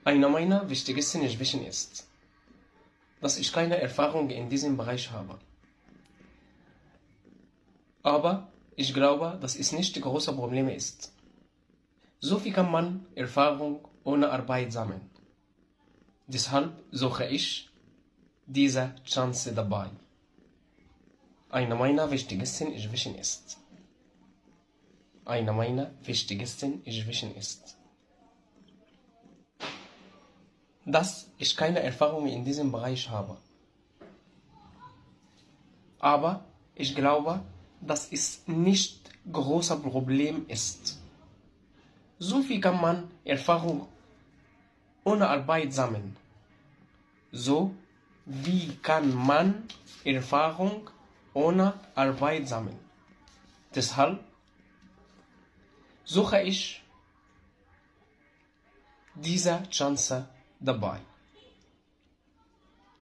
Einer meiner wichtigsten Schwächen ist, dass ich keine Erfahrung in diesem Bereich habe. Aber ich glaube, dass es nicht große Probleme ist. So viel kann man Erfahrung ohne Arbeit sammeln. Deshalb suche ich diese Chance dabei. Einer meiner wichtigsten Schwächen ist. Einer meiner wichtigsten Schwächen ist, dass ich keine Erfahrung in diesem Bereich habe. Aber ich glaube, dass es nicht großes Problem ist. So viel kann man Erfahrung ohne Arbeit sammeln. So wie kann man Erfahrung ohne Arbeit sammeln? Deshalb suche ich diese Chance dabei.